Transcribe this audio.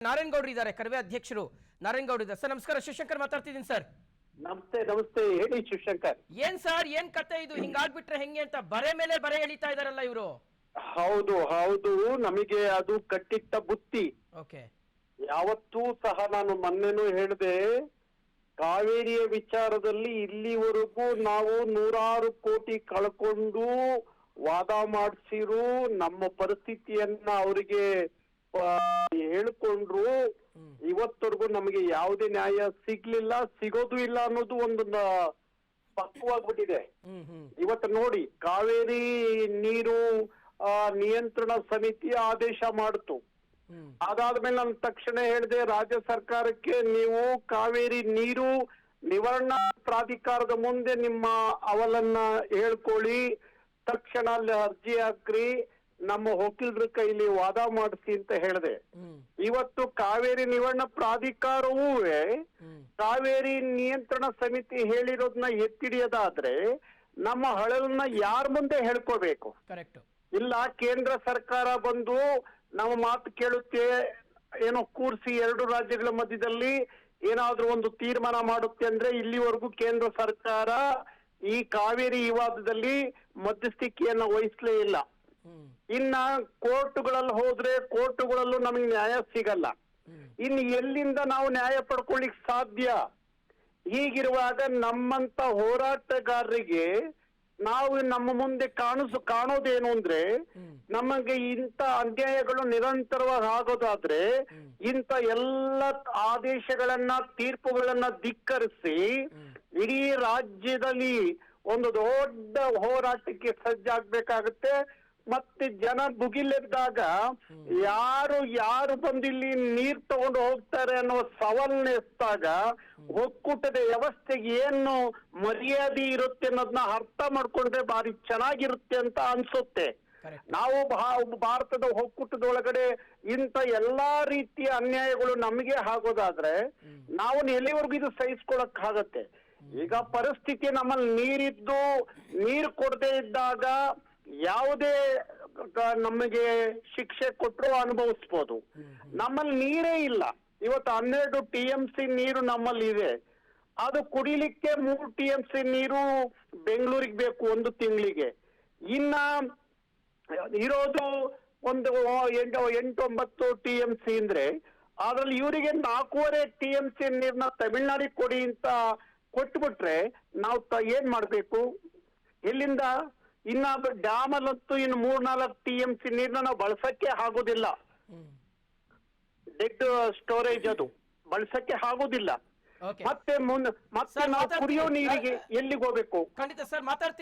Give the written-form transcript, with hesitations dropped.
ನಾರಾಯಣಗೌಡರು ಇದ್ದಾರೆ, ಕರವೇ ಅಧ್ಯಕ್ಷರು ನಾರಾಯಣಗೌಡರು ಇದ್ದಾರೆ. ಸರ್ ನಮಸ್ಕಾರ, ಶಿವಶಂಕರ್ ಮಾತಾಡ್ತಿದ್ದೀನಿ ಸರ್. ನಮಸ್ತೆ ನಮಸ್ತೆ, ಹೇಳಿ ಶಿವಶಂಕರ್. ಏನ್ ಸರ್, ಏನ್ ಕತೆ ಇದು? ಹಿಂಗಾಗ್ಬಿಟ್ರೆ ಹೆಂಗೆ ಅಂತ ಬರೆ ಮೇಲೆ ಬರೆ ಎಳಿತಾ ಇದಾರಲ್ಲ ಇವರು. ಹೌದು ಹೌದು, ನಮಗೆ ಅದು ಕಟ್ಟಿಟ್ಟ ಬುತ್ತಿ. ಓಕೆ, ಯಾವತ್ತೂ ಸಹ ನಾನು ಮೊನ್ನೆನೂ ಹೇಳಿದೆ, ಕಾವೇರಿಯ ವಿಚಾರದಲ್ಲಿ ಇಲ್ಲಿವರೆಗೂ ನಾವು 100 ಕೋಟಿ ಕಳ್ಕೊಂಡು ವಾದ ಮಾಡಿಸಿರು, ನಮ್ಮ ಪರಿಸ್ಥಿತಿಯನ್ನ ಅವರಿಗೆ ಹೇಳ್ಕೊಂಡ್ರು. ಇವತ್ತವರೆಗೂ ನಮಗೆ ಯಾವುದೇ ನ್ಯಾಯ ಸಿಗ್ಲಿಲ್ಲ, ಸಿಗೋದು ಇಲ್ಲ ಅನ್ನೋದು ಒಂದು ಪಕ್ವಾಗ್ಬಿಟ್ಟಿದೆ. ಇವತ್ತು ನೋಡಿ, ಕಾವೇರಿ ನೀರು ನಿಯಂತ್ರಣ ಸಮಿತಿ ಆದೇಶ ಮಾಡಿತು. ಅದಾದ್ಮೇಲೆ ನಾನು ತಕ್ಷಣ ಹೇಳಿದೆ ರಾಜ್ಯ ಸರ್ಕಾರಕ್ಕೆ, ನೀವು ಕಾವೇರಿ ನೀರು ನಿವಾರಣಾ ಪ್ರಾಧಿಕಾರದ ಮುಂದೆ ನಿಮ್ಮ ಅವಲನ್ನ ಹೇಳ್ಕೊಳ್ಳಿ, ತಕ್ಷಣ ಅಲ್ಲಿ ಅರ್ಜಿ ಹಾಕ್ರಿ, ನಮ್ಮ ವಕೀಲರ ಕೈಲಿ ವಾದ ಮಾಡಿಸಿ ಅಂತ ಹೇಳಿದೆ. ಇವತ್ತು ಕಾವೇರಿ ನಿವಾರಣಾ ಪ್ರಾಧಿಕಾರವೂ ಕಾವೇರಿ ನಿಯಂತ್ರಣ ಸಮಿತಿ ಹೇಳಿರೋದನ್ನ ಎತ್ತಿಡಿಯೋದಾದ್ರೆ ನಮ್ಮ ಹಳಲನ್ನ ಯಾರ ಮುಂದೆ ಹೇಳ್ಕೋಬೇಕು? ಕರೆಕ್ಟ್. ಇಲ್ಲ ಕೇಂದ್ರ ಸರ್ಕಾರ ಬಂದು ನಮ್ಮ ಮಾತು ಕೇಳುತ್ತೆ, ಏನೋ ಕೂರ್ಸಿ 2 ರಾಜ್ಯಗಳ ಮಧ್ಯದಲ್ಲಿ ಏನಾದ್ರೂ ಒಂದು ತೀರ್ಮಾನ ಮಾಡುತ್ತೆ ಅಂದ್ರೆ, ಇಲ್ಲಿವರೆಗೂ ಕೇಂದ್ರ ಸರ್ಕಾರ ಈ ಕಾವೇರಿ ವಿವಾದದಲ್ಲಿ ಮಧ್ಯಸ್ಥಿಕೆಯನ್ನ ವಹಿಸ್ಲೇ ಇಲ್ಲ. ಇನ್ನ ಕೋರ್ಟ್ಗಳಲ್ಲಿ ಹೋದ್ರೆ ಕೋರ್ಟ್ಗಳಲ್ಲೂ ನಮಗೆ ನ್ಯಾಯ ಸಿಗಲ್ಲ. ಇನ್ನು ಎಲ್ಲಿಂದ ನಾವು ನ್ಯಾಯ ಪಡ್ಕೊಳ್ಳಿಕ್ ಸಾಧ್ಯ? ಹೀಗಿರುವಾಗ ನಮ್ಮಂತ ಹೋರಾಟಗಾರರಿಗೆ ನಾವು ನಮ್ಮ ಮುಂದೆ ಕಾಣೋದೇನು ಅಂದ್ರೆ, ನಮಗೆ ಇಂಥ ಅನ್ಯಾಯಗಳು ನಿರಂತರವಾಗಿ ಆಗೋದಾದ್ರೆ ಇಂಥ ಎಲ್ಲ ಆದೇಶಗಳನ್ನ ತೀರ್ಪುಗಳನ್ನ ಧಿಕ್ಕರಿಸಿ ಇಡೀ ರಾಜ್ಯದಲ್ಲಿ ಒಂದು ದೊಡ್ಡ ಹೋರಾಟಕ್ಕೆ ಸಜ್ಜಾಗ್ಬೇಕಾಗತ್ತೆ. ಮತ್ತೆ ಜನ ಭುಗಿಲೆದ್ದಾಗ ಯಾರು ಬಂದಿಲ್ಲಿ ನೀರ್ ತಗೊಂಡು ಹೋಗ್ತಾರೆ ಅನ್ನೋ ಸವಾಲ್ನ ಎತ್ತಾಗ ಒಕ್ಕೂಟದ ವ್ಯವಸ್ಥೆಗೆ ಏನು ಮರ್ಯಾದೆ ಇರುತ್ತೆ ಅನ್ನೋದನ್ನ ಅರ್ಥ ಮಾಡ್ಕೊಂಡ್ರೆ ಬಾರಿ ಚೆನ್ನಾಗಿರುತ್ತೆ ಅಂತ ಅನ್ಸುತ್ತೆ. ನಾವು ಭಾರತದ ಒಕ್ಕೂಟದೊಳಗಡೆ ಇಂಥ ಎಲ್ಲಾ ರೀತಿಯ ಅನ್ಯಾಯಗಳು ನಮಗೆ ಆಗೋದಾದ್ರೆ ನಾವು ಎಲ್ಲಿವರೆಗೂ ಇದು ಸಹಿಸ್ಕೊಳಕ್ ಆಗತ್ತೆ? ಈಗ ಪರಿಸ್ಥಿತಿ ನಮ್ಮಲ್ಲಿ ನೀರಿದ್ದು ನೀರು ಕೊಡದೇ ಇದ್ದಾಗ ಯಾವುದೇ ನಮಗೆ ಶಿಕ್ಷೆ ಕೊಟ್ಟರು ಅನುಭವಿಸ್ಬೋದು. ನಮ್ಮಲ್ಲಿ ನೀರೇ ಇಲ್ಲ. ಇವತ್ತು 12 TMC ನೀರು ನಮ್ಮಲ್ಲಿ ಇದೆ. ಅದು ಕುಡಿಲಿಕ್ಕೆ 3 TMC ನೀರು ಬೆಂಗಳೂರಿಗೆ ಬೇಕು ಒಂದು ತಿಂಗಳಿಗೆ. ಇನ್ನ ಇರೋದು ಒಂದು 8-9 TMC ಅಂದ್ರೆ ಅದ್ರಲ್ಲಿ ಇವರಿಗೆ 4.5 TMC ನೀರ್ನ ತಮಿಳ್ನಾಡಿಗೆ ಕೊಡಿ ಅಂತ ಕೊಟ್ಬಿಟ್ರೆ ನಾವು ಏನ್ ಮಾಡ್ಬೇಕು? ಎಲ್ಲಿಂದ? ಇನ್ನ ಡ್ಯಾಮ್ ಅಲ್ಲಂತೂ ಇನ್ನು 3-4 TMC ನೀರ್ನ ನಾವು ಬಳಸಕ್ಕೆ ಆಗೋದಿಲ್ಲ. ಡೆಡ್ ಸ್ಟೋರೇಜ್ ಅದು ಬಳಸಕ್ಕೆ ಆಗೋದಿಲ್ಲ. ಮತ್ತೆ ನಾವು ಕುಡಿಯೋ ನೀರಿಗೆ ಎಲ್ಲಿಗೆ ಹೋಗ್ಬೇಕು? ಖಂಡಿತ ಸರ್, ಮಾತಾಡ್ತೀನಿ.